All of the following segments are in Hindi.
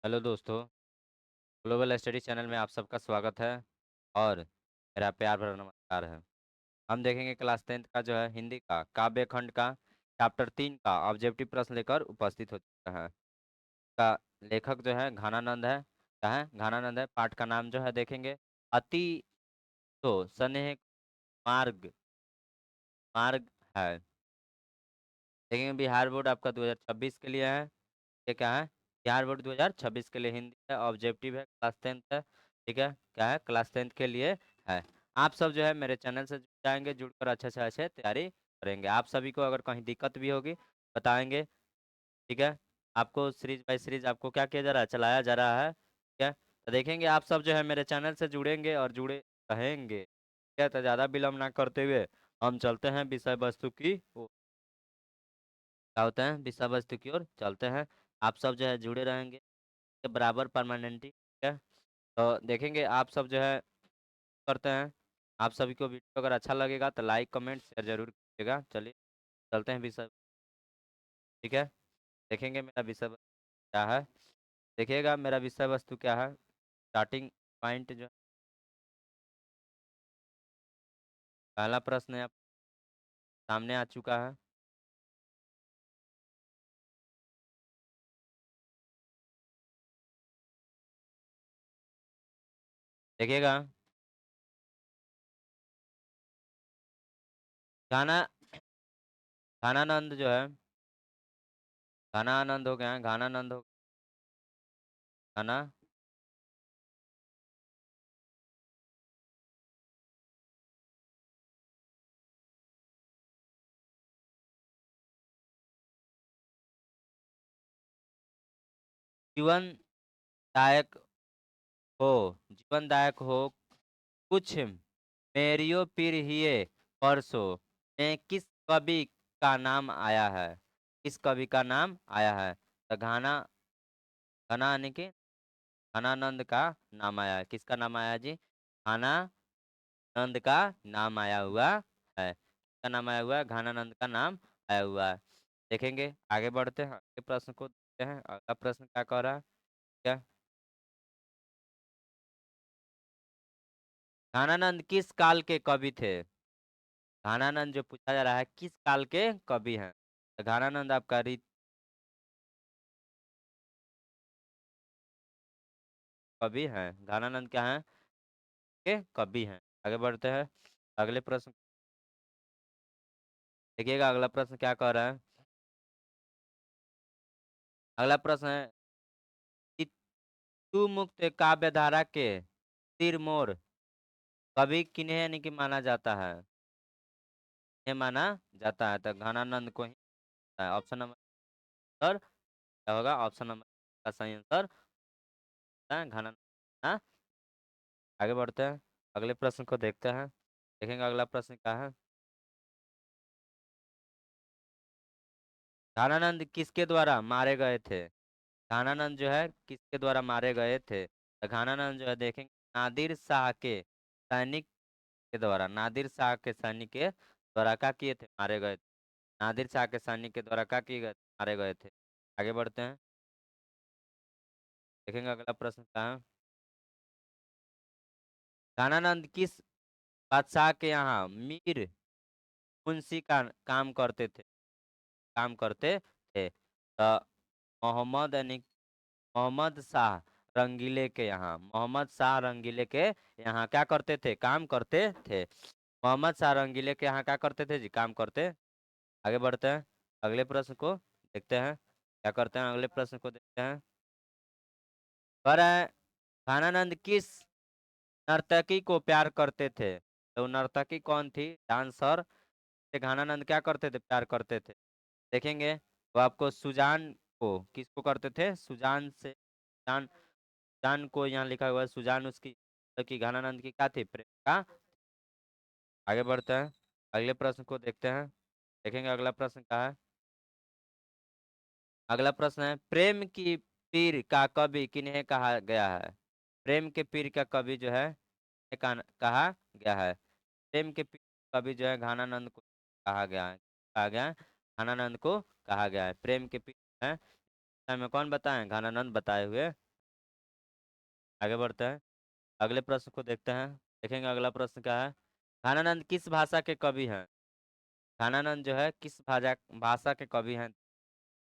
हेलो दोस्तों। ग्लोबल स्टडी चैनल में आप सबका स्वागत है और मेरा प्यार भरा नमस्कार है। हम देखेंगे क्लास 10th का जो है हिंदी का काव्य खंड का चैप्टर 3 का ऑब्जेक्टिव प्रश्न लेकर उपस्थित हो चुका है। का लेखक जो है घानानंद है। क्या है? घानानंद है। पाठ का नाम जो है देखेंगे अति तो स्नेह मार्ग मार्ग है। देखेंगे बिहार बोर्ड आपका 2026 के लिए है। ये क्या है? बिहार बोर्ड 2026 के लिए हिंदी है, ऑब्जेक्टिव है, क्लास 10th है। ठीक है, क्या है? क्लास 10th के लिए है। आप सब जो है मेरे चैनल से जुड़ जाएंगे, जुड़कर अच्छे से अच्छे तैयारी करेंगे। आप सभी को अगर कहीं दिक्कत भी होगी बताएंगे। ठीक है, आपको सीरीज बाय सीरीज आपको क्या किया जा रहा है, चलाया जा रहा है। ठीक है, तो देखेंगे आप सब जो है मेरे चैनल से जुड़ेंगे और जुड़े रहेंगे। ठीक है, तो ज़्यादा विलम्ब ना करते हुए हम चलते हैं विषय वस्तु की क्या होता है, विषय वस्तु की ओर चलते हैं। आप सब जो है जुड़े रहेंगे के बराबर परमानेंटली। ठीक है, तो देखेंगे आप सब जो है करते हैं। आप सभी को वीडियो अगर अच्छा लगेगा तो लाइक कमेंट शेयर जरूर कीजिएगा। चलिए चलते हैं विषय। ठीक है, देखेंगे मेरा विषय वस्तु क्या है। देखिएगा मेरा विषय वस्तु क्या है। स्टार्टिंग पॉइंट जो पहला प्रश्न है आप सामने आ चुका है। देखिएगा घाना घानानंद जो है घानानंद हो गया है, घानानंद हो घाना जीवनदायक जीवनदायक हो कुछ मेरियो पीढ़िए परसों में किस कवि का नाम आया है? किस कवि का नाम आया है? तो घना यानी कि घनानंद का नाम आया है। किसका नाम आया है जी? घनानंद का नाम आया हुआ है। किसका नाम आया हुआ है? घनानंद का नाम आया हुआ है। देखेंगे आगे बढ़ते हैं, अगले प्रश्न को देखते हैं। अगला प्रश्न क्या कह रहा है? क्या घनानंद किस काल के कवि थे? घनानंद जो पूछा जा रहा है किस काल के कवि हैं? तो घनानंद आपका कवि हैं। घनानंद क्या हैं? के कवि हैं। आगे बढ़ते हैं, अगले प्रश्न देखिएगा। अगला प्रश्न क्या कह रहा है? अगला प्रश्न है तू मुक्त काव्य धारा के सिरमौर कवि किन्हें यानी कि माना जाता है? ये माना जाता है तो घनानंद को ही है। ऑप्शन नंबर सर क्या होगा? ऑप्शन नंबर का सही आंसर है घनानंद। हाँ, आगे बढ़ते हैं, अगले प्रश्न को देखते हैं। देखेंगे अगला प्रश्न क्या है। घनानंद किसके द्वारा मारे गए थे? घानानंद जो है किसके द्वारा मारे गए थे? तो घानानंद जो है देखेंगे नादिर शाह के सैनिक के द्वारा, नादिर शाह के सैनिक के द्वारा क्या किए थे? मारे गए थे। नादिर शाह के सैनिक के द्वारा क्या किए गए? मारे गए थे। आगे बढ़ते हैं, देखेंगे अगला प्रश्न क्या है। घानानंद किस बादशाह के यहाँ मीर मुंशी का काम करते थे? काम करते थे तो मोहम्मद यानी मोहम्मद शाह रंगीले के यहाँ, मोहम्मद शाह रंगीले के यहाँ क्या करते थे? काम करते थे। मोहम्मद शाह रंगीले के यहाँ क्या करते थे जी? काम करते। आगे बढ़ते हैं, अगले प्रश्न को देखते हैं। क्या करते हैं? अगले प्रश्न को देखते हैं। पर खानानंद किस नर्तकी को प्यार करते थे? तो नर्तकी कौन थी? डांसर से घानानंद क्या करते थे? प्यार करते थे। देखेंगे तो आपको सुजान को किसको करते थे? सुजान से सुजान सुजान को यहाँ लिखा हुआ है। सुजान उसकी मतलब कि घानानंद की क्या थी? प्रेमिका। आगे बढ़ते हैं, अगले प्रश्न को देखते हैं। देखेंगे अगला प्रश्न क्या है। अगला प्रश्न है प्रेम की पीर का कवि किन्हें कहा गया है? प्रेम के पीर का कवि जो है कहा गया है। प्रेम के पीर कवि जो है घानानंद को कहा गया है। कहा गया है, घानानंद को कहा गया है। प्रेम के पीर है, में कौन बताएं? घानानंद बताए हुए आगे बढ़ते हैं, अगले प्रश्न को देखते हैं। देखेंगे अगला प्रश्न क्या है। खानानंद किस भाषा के कवि हैं? खानानंद जो है किस भाषा भाषा के कवि हैं?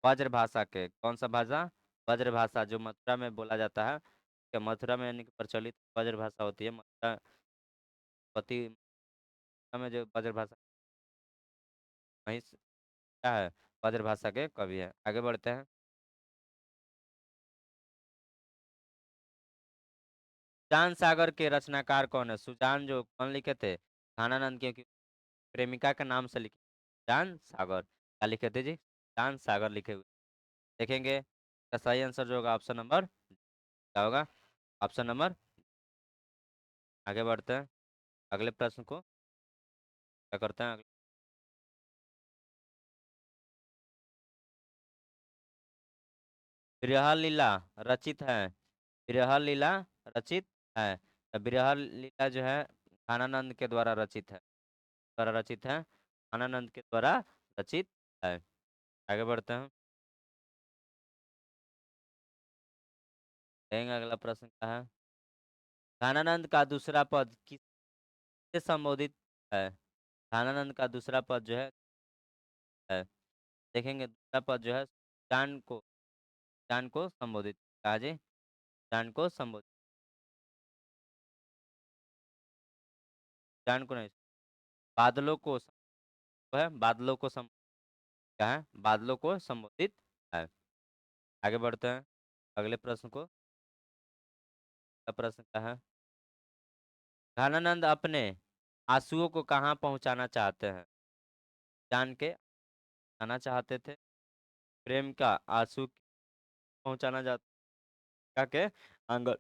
ब्रज भाषा के। कौन सा भाषा? ब्रज भाषा, जो मथुरा में बोला जाता है। क्या मथुरा में यानी कि प्रचलित ब्रज भाषा होती है मथुरा पति में, जो ब्रज भाषा वहीं क्या है, ब्रज भाषा के कवि है। आगे बढ़ते हैं। सुजान सागर के रचनाकार कौन है? सुजान जो कौन लिखे थे? खानानंद, क्योंकि प्रेमिका के नाम से लिखे। सुजान सागर क्या लिखे थे जी? सुजान सागर लिखे हुए। देखेंगे इसका सही आंसर जो होगा ऑप्शन नंबर क्या होगा? Option number. आगे बढ़ते हैं अगले प्रश्न को क्या करते हैं। बिरह लीला रचित है। बिरह लीला रचित है। तो बिरह लीला जो है खानानंद के द्वारा रचित है। द्वारा रचित है, खानानंद के द्वारा रचित है। आगे बढ़ते हैं, देखेंगे अगला प्रश्न क्या है। खानानंद का दूसरा पद किससे संबोधित है? खानानंद का दूसरा पद जो है देखेंगे दूसरा पद जो है जान को संबोधित कहा जी। जान को संबोधित, जान को नहीं, बादलों को है, बादलों को क्या है, बादलों को संबोधित है। आगे बढ़ते हैं अगले प्रश्न को। अगला प्रश्न क्या है। घनानंद अपने आंसुओं को कहाँ पहुंचाना चाहते हैं? जान के आना चाहते थे, प्रेम का आंसू पहुंचाना चाहते क्या के आंगन,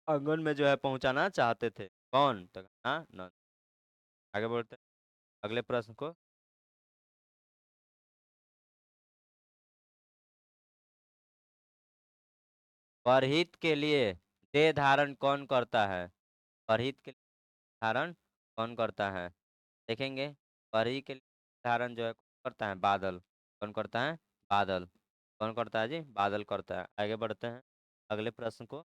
आंगन में जो है पहुंचाना चाहते थे। कौन? तो घनानंद। आगे बढ़ते हैं अगले प्रश्न को। परहित के लिए देह धारण कौन करता है? परहित के लिए धारण कौन करता है? देखेंगे परही के लिए धारण जो है कौन करता है? बादल। कौन करता है? बादल। कौन करता है जी? बादल करता है। आगे बढ़ते हैं अगले प्रश्न को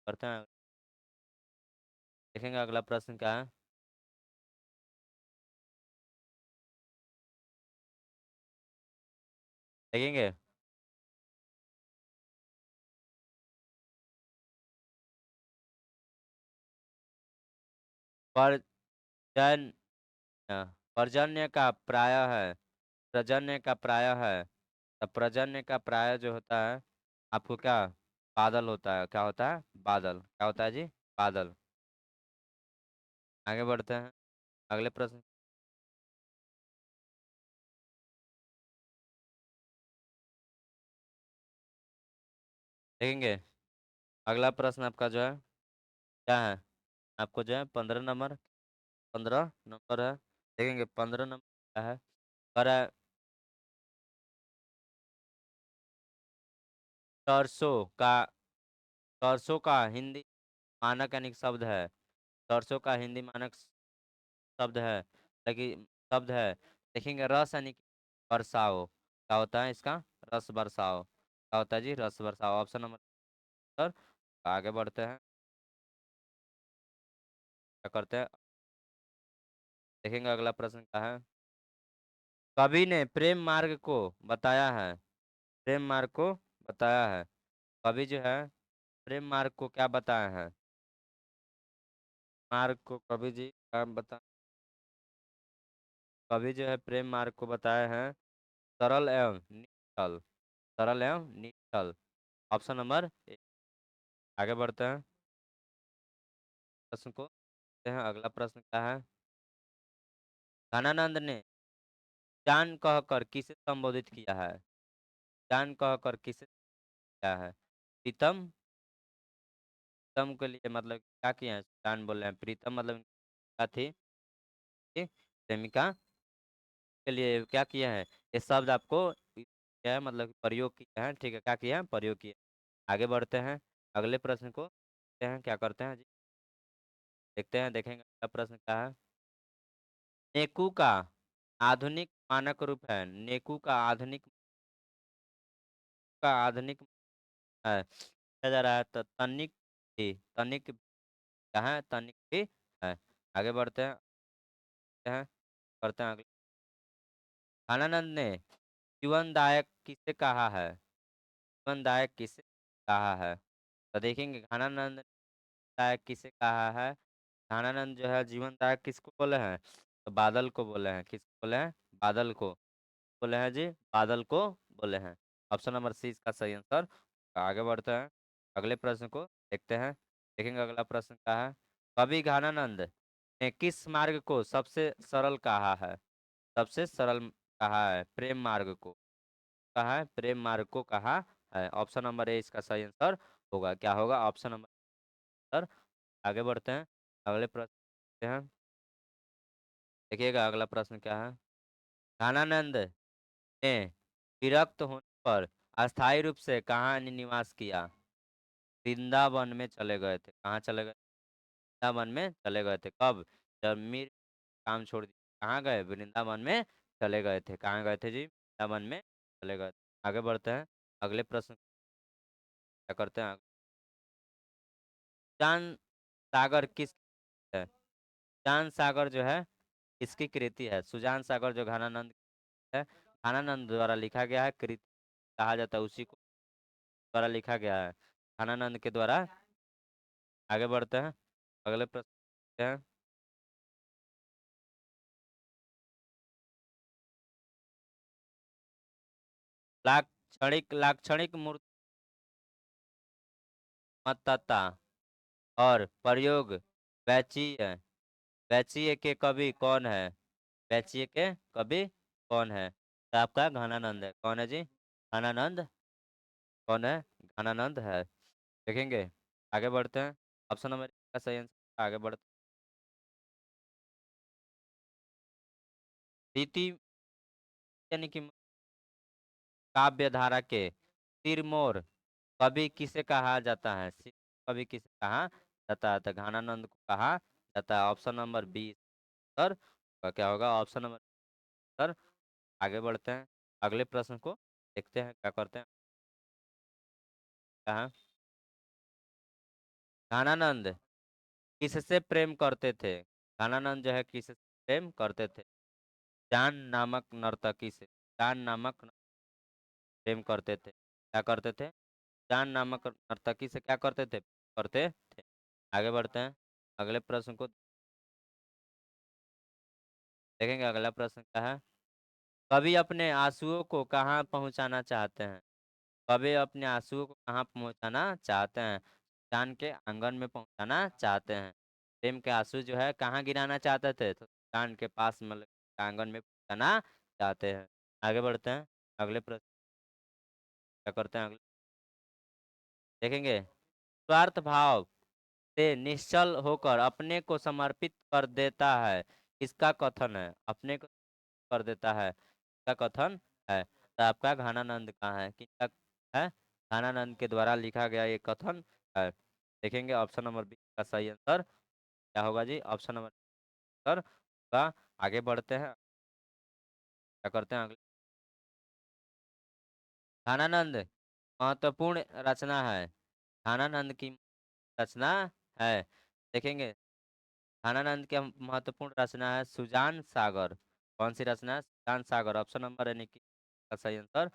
करते हैं। देखेंगे अगला प्रश्न क्या है। देखेंगे पर्जन्य, पर्जन्य का प्राय है, प्रजन्य का प्राय है। तो प्रजन्य का प्राय जो होता है आपको क्या? बादल होता है। क्या होता है? बादल। क्या होता है जी? बादल। आगे बढ़ते हैं अगले प्रश्न देखेंगे। अगला प्रश्न आपका जो है क्या है, आपको जो है 15 नंबर, 15 नंबर है। देखेंगे 15 नंबर क्या है। पर सरसों का, सरसों का हिंदी मानक यानी कि शब्द है। सरसों का हिंदी मानक शब्द है, लेकिन शब्द है। देखेंगे रस यानी कि बरसाओ। क्या होता है इसका? रस बरसाओ। क्या होता है जी? रस बरसाओ। Option number sir. आगे बढ़ते हैं क्या करते हैं। देखेंगे अगला प्रश्न क्या है। कवि ने प्रेम मार्ग को बताया है, प्रेम मार्ग को बताया है। कवि जो है प्रेम मार्ग को क्या बताया है? मार्ग को कवि जी क्या बता, कवि जो है प्रेम मार्ग को बताया है सरल एवं निश्चल। सरल एवं निश्चल। ऑप्शन नंबर आगे बढ़ते हैं प्रश्न को देखते हैं। अगला प्रश्न क्या है। घनानंद ने जान कहकर किसे संबोधित किया है? जान कहकर किसे किया है? प्रीतम, प्रीतम के लिए मतलब क्या किया है? जान बोल रहे हैं, प्रीतम मतलब क्या थी? कि प्रेमिका के लिए क्या किया है? ये शब्द आपको क्या है मतलब कि प्रयोग किया है। ठीक है, क्या किया है? प्रयोग किया है। आगे बढ़ते हैं अगले प्रश्न को देखते हैं क्या करते हैं जी। देखते हैं, देखेंगे अगला प्रश्न क्या है। नेकू का आधुनिक मानक रूप है। नेकू का आधुनिक है किया जा रहा है तो तनिक ही तनिक क्या है, तनिक भी है। आगे बढ़ते हैं करते हैं अगले। खानानंद ने जीवनदायक किसे कहा है? जीवनदायक किसे कहा है? तो देखेंगे घनानंद दायक किसे कहा है। घनानंद जो है जीवनदायक किसको बोले हैं? तो बादल को बोले हैं। किसको बोले हैं? बादल को बोले हैं जी, बादल को बोले हैं। ऑप्शन नंबर सी इसका सही आंसर। आगे बढ़ते हैं अगले प्रश्न को देखते हैं। देखेंगे अगला प्रश्न क्या है। कवि घनानंद ने किस मार्ग को सबसे सरल कहा है? सबसे सरल कहा है प्रेम मार्ग को। कहा है प्रेम मार्ग को कहा है। ऑप्शन नंबर ए इसका सही आंसर होगा। क्या होगा ऑप्शन नंबर सर? आगे बढ़ते हैं अगले प्रश्न देखते हैं। देखिएगा अगला प्रश्न क्या है। घनानंद ने विरक्त होने पर अस्थायी रूप से कहाँ निवास किया? वृंदावन में चले गए थे। कहाँ चले गए? वृंदावन में चले गए थे। कब? जब मीर काम छोड़ दिया कहाँ गए? वृंदावन में चले गए थे। कहाँ गए थे जी? वृंदावन में चले गए थे। आगे बढ़ते हैं अगले प्रश्न क्या करते हैं। चांद सागर किस है? चांद सागर जो है किसकी कृति है? सुजान सागर जो घनानंद है, घनानंद द्वारा लिखा गया है। कृति कहा जाता है उसी को द्वारा लिखा गया है, घनानंद के द्वारा। आगे बढ़ते हैं अगले प्रश्न देखते हैं। लाक्षणिक मूर्तिमत्ता और प्रयोग वैचीय वैचीय के कवि कौन है? वैचीय के कवि कौन है? तो आपका घनानंद है। कौन है जी? घनानंद। कौन है? घनानंद है। देखेंगे आगे बढ़ते हैं। ऑप्शन नंबर का सही आंसर। आगे बढ़ते रीति यानी कि काव्य धारा के सिरमौर कवि किसे कहा जाता है? कवि किसे कहा जाता है? तो घनानंद को कहा जाता है। ऑप्शन नंबर बी सर का क्या होगा? Option number sir. आगे बढ़ते हैं अगले प्रश्न को देखते हैं क्या करते हैं। कहा घनानंद किससे प्रेम करते थे? घनानंद जो है किससे प्रेम करते थे? जान नामक नर्तकी से। जान नामक प्रेम करते थे। क्या करते थे? जान नामक नर्तकी से क्या करते थे? करते थे। आगे बढ़ते हैं अगले प्रश्न को देखेंगे। अगला प्रश्न क्या है। कवि अपने आंसुओं को कहाँ पहुँचाना चाहते हैं? कवि अपने आंसुओं को कहाँ पहुँचाना चाहते हैं? जान के आंगन में पहुँचाना चाहते हैं। प्रेम के आंसू जो है कहाँ गिराना चाहते थे? तो जान के पास मतलब आंगन में पहुँचाना चाहते हैं। आगे बढ़ते हैं अगले प्रश्न क्या करते हैं। अगले देखेंगे स्वार्थ भाव से निश्चल होकर अपने को समर्पित कर देता है। इसका कथन है अपने को कर देता है। इसका कथन है। तो आपका घनानंद का है। किसका है? घनानंद के द्वारा लिखा गया ये कथन है। देखेंगे ऑप्शन नंबर बी का सही आंसर क्या होगा जी? ऑप्शन नंबर सर का। आगे बढ़ते हैं क्या करते हैं अगले। घनानंद महत्वपूर्ण रचना है। घनानंद की रचना है। देखेंगे घनानंद की महत्वपूर्ण रचना है सुजान सागर। कौन सी रचना है? सुजान सागर। ऑप्शन नंबर यानी कि का सही आंसर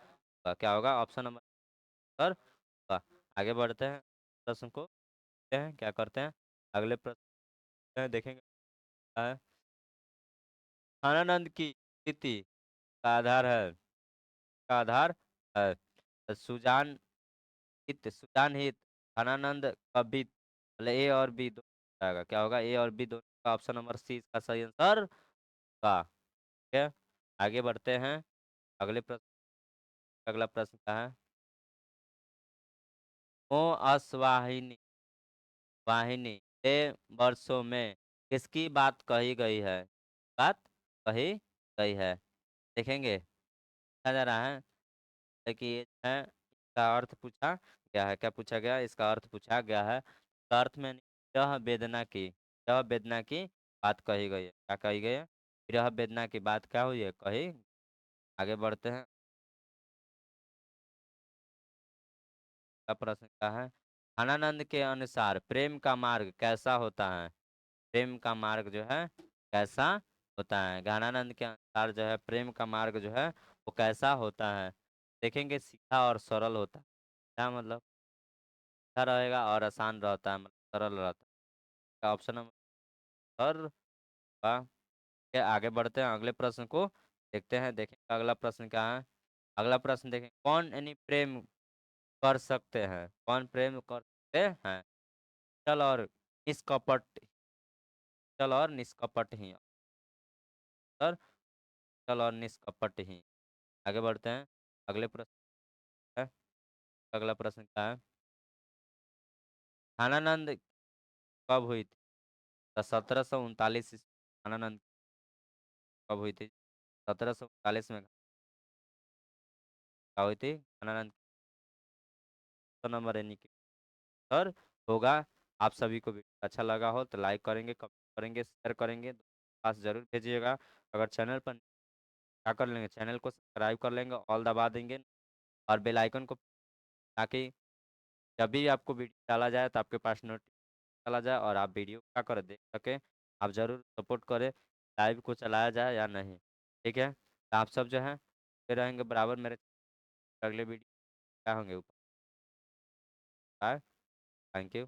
क्या होगा? ऑप्शन नंबर सर का। आगे बढ़ते हैं प्रश्न को देखते हैं क्या करते हैं। अगले प्रश्न देखेंगे क्या है। घनानंद की स्थिति का आधार है का आधार है सुजान हित। सुजान हित घनानंद कवित मतलब ए और बी दोनों आएगा। क्या होगा? ए और बी दोनों का। ऑप्शन नंबर सी इसका सही आंसर का। ठीक है आगे बढ़ते हैं अगले प्रश्न। अगला प्रश्न क्या है। ओ अश्वाहिनी वाहिनी के वर्षों में किसकी बात कही गई है? बात कही गई है। देखेंगे क्या जा रहा है। देखिए है इसका अर्थ पूछा गया है। क्या पूछा गया? इसका अर्थ पूछा गया है। इसका अर्थ में यह वेदना की बात कही गई है। क्या कही गई है? यह वेदना की बात क्या हुई है? कही। आगे बढ़ते हैं। का प्रश्न क्या है। ज्ञानानंद के अनुसार प्रेम का मार्ग कैसा होता है? प्रेम का मार्ग जो है कैसा होता है? ज्ञानानंद के अनुसार जो है प्रेम का मार्ग जो है वो कैसा होता है? देखेंगे सीधा और सरल होता है। क्या मतलब? अच्छा रहेगा और आसान रहता है, मतलब सरल रहता है। ऑप्शन नंबर सर का। के आगे बढ़ते हैं अगले प्रश्न को देखते हैं। देखेंगे अगला प्रश्न क्या है। अगला प्रश्न देखें, कौन यानी प्रेम कर सकते हैं? कौन प्रेम कर सकते हैं? चल और निष्कपट, चल और निष्कपट ही सर, चल और निष्कपट ही। आगे बढ़ते हैं अगले प्रश्न है। अगला प्रश्न क्या है? खानानंद कब हुई थी? 1739 ईस्वी खानानंद कब हुई थी? 1739 में क्या हुई थी खानानंद? नंबर यानी कि सर होगा। आप सभी को वीडियो अच्छा लगा हो तो लाइक करेंगे, कमेंट करेंगे, शेयर करेंगे, पास जरूर भेजिएगा। अगर चैनल पर क्या कर लेंगे, चैनल को सब्सक्राइब कर लेंगे, ऑल दबा देंगे और बेल आइकन को, ताकि जब भी आपको वीडियो डाला जाए तो आपके पास नोटिफिकेशन चला जाए और आप वीडियो क्या करें देख सकें। आप ज़रूर सपोर्ट करें, लाइव को चलाया जाए या नहीं। ठीक है, तो आप सब जो है फिर रहेंगे बराबर मेरे अगले वीडियो क्या होंगे ऊपर। Bye, thank you.